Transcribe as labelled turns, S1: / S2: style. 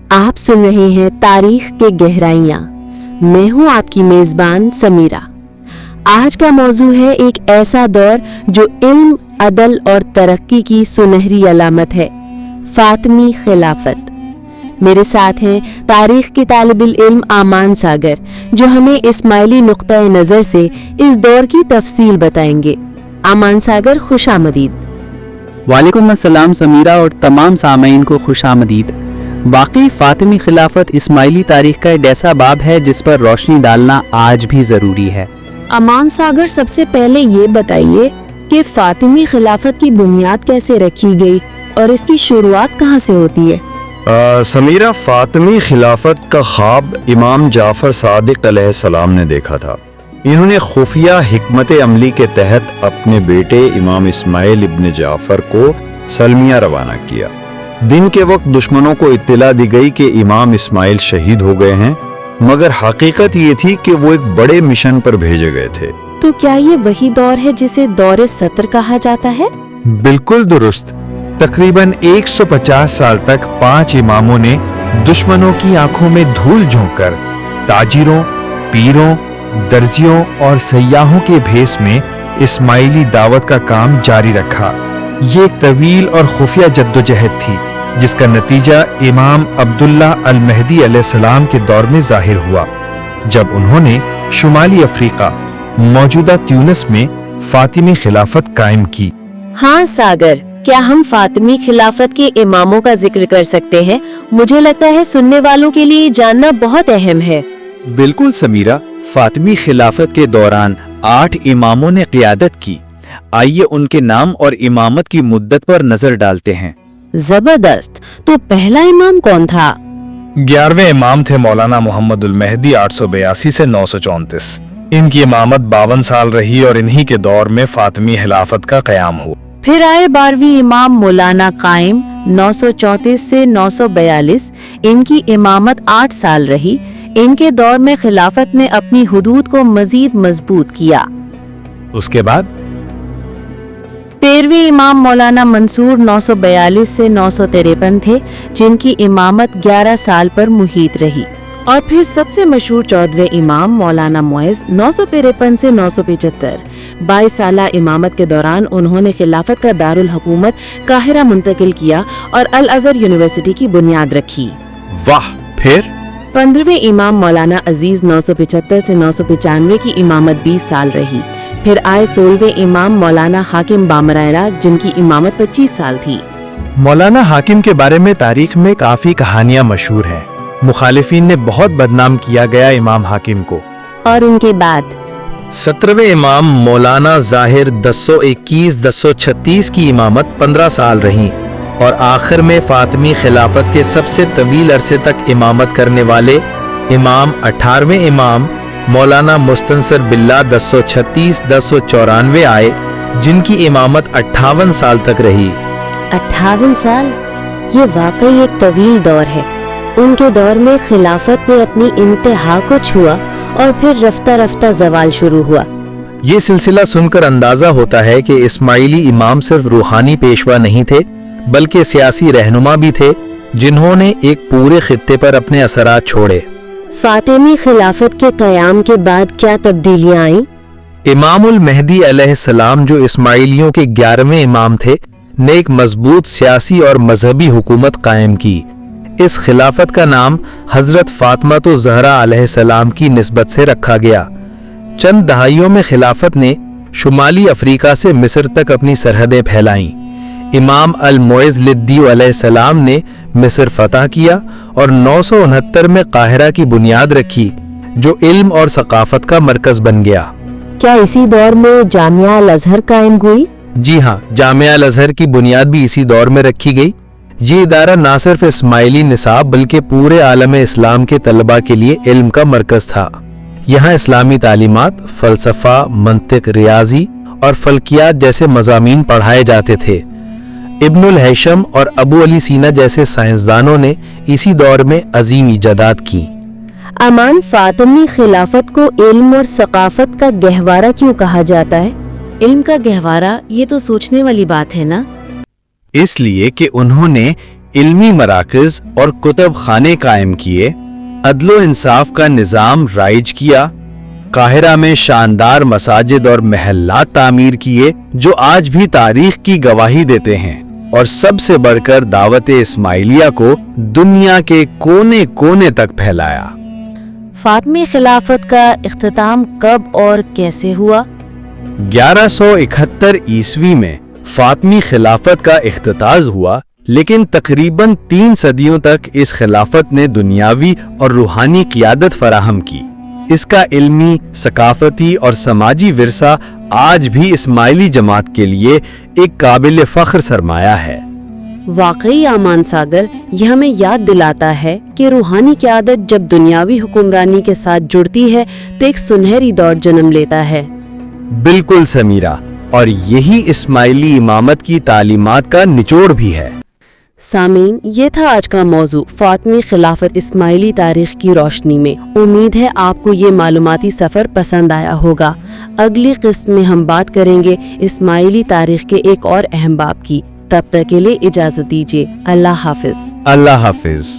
S1: آپ سن رہے ہیں تاریخ کے گہرائیاں۔ میں ہوں آپ کی میزبان سمیرہ۔ آج کا موضوع ہے ایک ایسا دور جو علم، عدل اور ترقی کی سنہری علامت ہے، فاطمی خلافت۔ میرے ساتھ ہیں تاریخ کی طالب العلم امان ساگر، جو ہمیں اسماعیلی نقطہ نظر سے اس دور کی تفصیل بتائیں گے۔ امان ساگر، خوش آمدید۔
S2: وعلیکم السلام سمیرہ اور تمام سامعین کو خوش آمدید۔ واقعی فاطمی خلافت اسماعیلی تاریخ کا ایک ایسا باب ہے جس پر روشنی ڈالنا آج بھی ضروری ہے۔
S1: امان ساگر، سب سے پہلے یہ بتائیے کہ فاطمی خلافت کی بنیاد کیسے رکھی گئی اور اس کی شروعات کہاں سے ہوتی ہے؟
S3: سمیرہ، فاطمی خلافت کا خواب امام جعفر صادق علیہ السلام نے دیکھا تھا۔ انہوں نے خفیہ حکمت عملی کے تحت اپنے بیٹے امام اسماعیل ابن جعفر کو سلمیہ روانہ کیا۔ دن کے وقت دشمنوں کو اطلاع دی گئی کہ امام اسماعیل شہید ہو گئے ہیں، مگر حقیقت یہ تھی کہ وہ ایک بڑے مشن پر بھیجے گئے تھے۔
S1: تو کیا یہ وہی دور ہے جسے دور ستر کہا جاتا ہے؟
S4: بالکل درست۔ تقریباً 150 سال تک 5 اماموں نے دشمنوں کی آنکھوں میں دھول جھونک کر تاجروں، پیروں، درزیوں اور سیاحوں کے بھیس میں اسماعیلی دعوت کا کام جاری رکھا۔ یہ ایک طویل اور خفیہ جدوجہد تھی جس کا نتیجہ امام عبداللہ المہدی علیہ السلام کے دور میں ظاہر ہوا، جب انہوں نے شمالی افریقہ موجودہ تیونس میں فاطمی خلافت قائم کی۔
S1: ہاں ساگر، کیا ہم فاطمی خلافت کے اماموں کا ذکر کر سکتے ہیں؟ مجھے لگتا ہے سننے والوں کے لیے جاننا بہت اہم ہے۔
S5: بالکل سمیرہ، فاطمی خلافت کے دوران 8 اماموں نے قیادت کی۔ آئیے ان کے نام اور امامت کی مدت پر نظر ڈالتے ہیں۔
S1: زبردست۔ تو پہلا امام کون تھا؟
S4: 11ویں امام تھے مولانا محمد المہدی 882 سے 934۔ ان کی امامت 52 سال رہی اور انہی کے دور میں فاطمی خلافت کا قیام ہوا۔
S1: پھر آئے 12ویں امام مولانا قائم 934 سے 942۔ ان کی امامت 8 سال رہی۔ ان کے دور میں خلافت نے اپنی حدود کو مزید مضبوط کیا۔
S4: اس کے بعد
S1: 13ویں امام مولانا منصور 942 سے 953 تھے، جن کی امامت 11 سال پر محیط رہی۔ اور پھر سب سے مشہور 14ویں امام مولانا معز 953 سے 975۔ 22 سالہ امامت کے دوران انہوں نے خلافت کا دارالحکومت قاہرہ منتقل کیا اور الازہر یونیورسٹی کی بنیاد رکھی۔
S4: واہ! پھر
S1: 15ویں امام مولانا عزیز 975 سے 995 کی امامت 20 سال رہی۔ پھر آئے 16ویں امام مولانا حاکم بامرائرہ، جن کی امامت 25 سال تھی۔
S4: مولانا حاکم کے بارے میں تاریخ میں کافی کہانیاں مشہور ہیں۔ مخالفین نے بہت بدنام کیا گیا امام حاکم کو۔
S1: اور ان کے بعد
S4: 17ویں امام مولانا ظاہر 1021-1036 کی امامت 15 سال رہی اور آخر میں فاطمی خلافت کے سب سے طویل عرصے تک امامت کرنے والے امام 18ویں امام مولانا مستنصر باللہ 1036-1094 آئے، جن کی امامت 58 سال تک رہی۔
S1: 58 سال؟ یہ واقعی ایک طویل دور ہے۔ ان کے دور میں خلافت نے اپنی انتہا کو چھوا اور پھر رفتہ رفتہ زوال شروع ہوا۔
S4: یہ سلسلہ سن کر اندازہ ہوتا ہے کہ اسماعیلی امام صرف روحانی پیشوا نہیں تھے بلکہ سیاسی رہنما بھی تھے، جنہوں نے ایک پورے خطے پر اپنے اثرات چھوڑے۔
S1: فاطمی خلافت کے قیام کے بعد کیا تبدیلیاں آئیں؟
S4: امام المہدی علیہ السلام، جو اسماعیلیوں کے 11ویں امام تھے، نے ایک مضبوط سیاسی اور مذہبی حکومت قائم کی۔ اس خلافت کا نام حضرت فاطمہ الزہرا علیہ السلام کی نسبت سے رکھا گیا۔ چند دہائیوں میں خلافت نے شمالی افریقہ سے مصر تک اپنی سرحدیں پھیلائیں۔ امام المعز لدی علیہ السلام نے مصر فتح کیا اور 969 میں قاہرہ کی بنیاد رکھی، جو علم اور ثقافت کا مرکز بن گیا۔
S1: کیا اسی دور میں جامعہ الازہر قائم ہوئی؟
S4: جی ہاں، جامعہ الازہر کی بنیاد بھی اسی دور میں رکھی گئی۔ یہ ادارہ نہ صرف اسماعیلی نصاب بلکہ پورے عالم اسلام کے طلباء کے لیے علم کا مرکز تھا۔ یہاں اسلامی تعلیمات، فلسفہ، منطق، ریاضی اور فلکیات جیسے مضامین پڑھائے جاتے تھے۔ ابن الہیثم اور ابو علی سینا جیسے سائنسدانوں نے اسی دور میں عظیم ایجادات کی۔
S1: امان، فاطمی خلافت کو علم اور ثقافت کا گہوارہ کیوں کہا جاتا ہے؟ علم کا گہوارہ، یہ تو سوچنے والی بات ہے نا؟
S5: اس لیے کہ انہوں نے
S4: علمی مراکز اور کتب خانے قائم کیے، عدل و انصاف کا نظام رائج کیا، قاہرہ میں شاندار مساجد اور محلات تعمیر کیے جو آج بھی تاریخ کی گواہی دیتے ہیں، اور سب سے بڑھ کر دعوت اسماعیلیہ کو دنیا کے کونے کونے تک پھیلایا۔
S1: فاطمی خلافت کا اختتام کب اور کیسے ہوا؟
S4: 1171 عیسوی میں فاطمی خلافت کا اختتاز ہوا، لیکن تقریباً 3 صدیوں تک اس خلافت نے دنیاوی اور روحانی قیادت فراہم کی۔ اس کا علمی، ثقافتی اور سماجی ورثہ آج بھی اسماعیلی جماعت کے لیے ایک قابل فخر سرمایہ ہے۔
S1: واقعی امان ساگر، یہ ہمیں یاد دلاتا ہے کہ روحانی قیادت جب دنیاوی حکمرانی کے ساتھ جڑتی ہے تو ایک سنہری دور جنم لیتا ہے۔
S4: بالکل سمیرہ، اور یہی اسماعیلی امامت کی تعلیمات کا نچوڑ بھی ہے۔
S1: سامعین، یہ تھا آج کا موضوع، فاطمی خلافت اسماعیلی تاریخ کی روشنی میں۔ امید ہے آپ کو یہ معلوماتی سفر پسند آیا ہوگا۔ اگلی قسط میں ہم بات کریں گے اسماعیلی تاریخ کے ایک اور اہم باب کی۔ تب تک کے لیے اجازت دیجیے۔ اللہ حافظ۔
S4: اللہ حافظ۔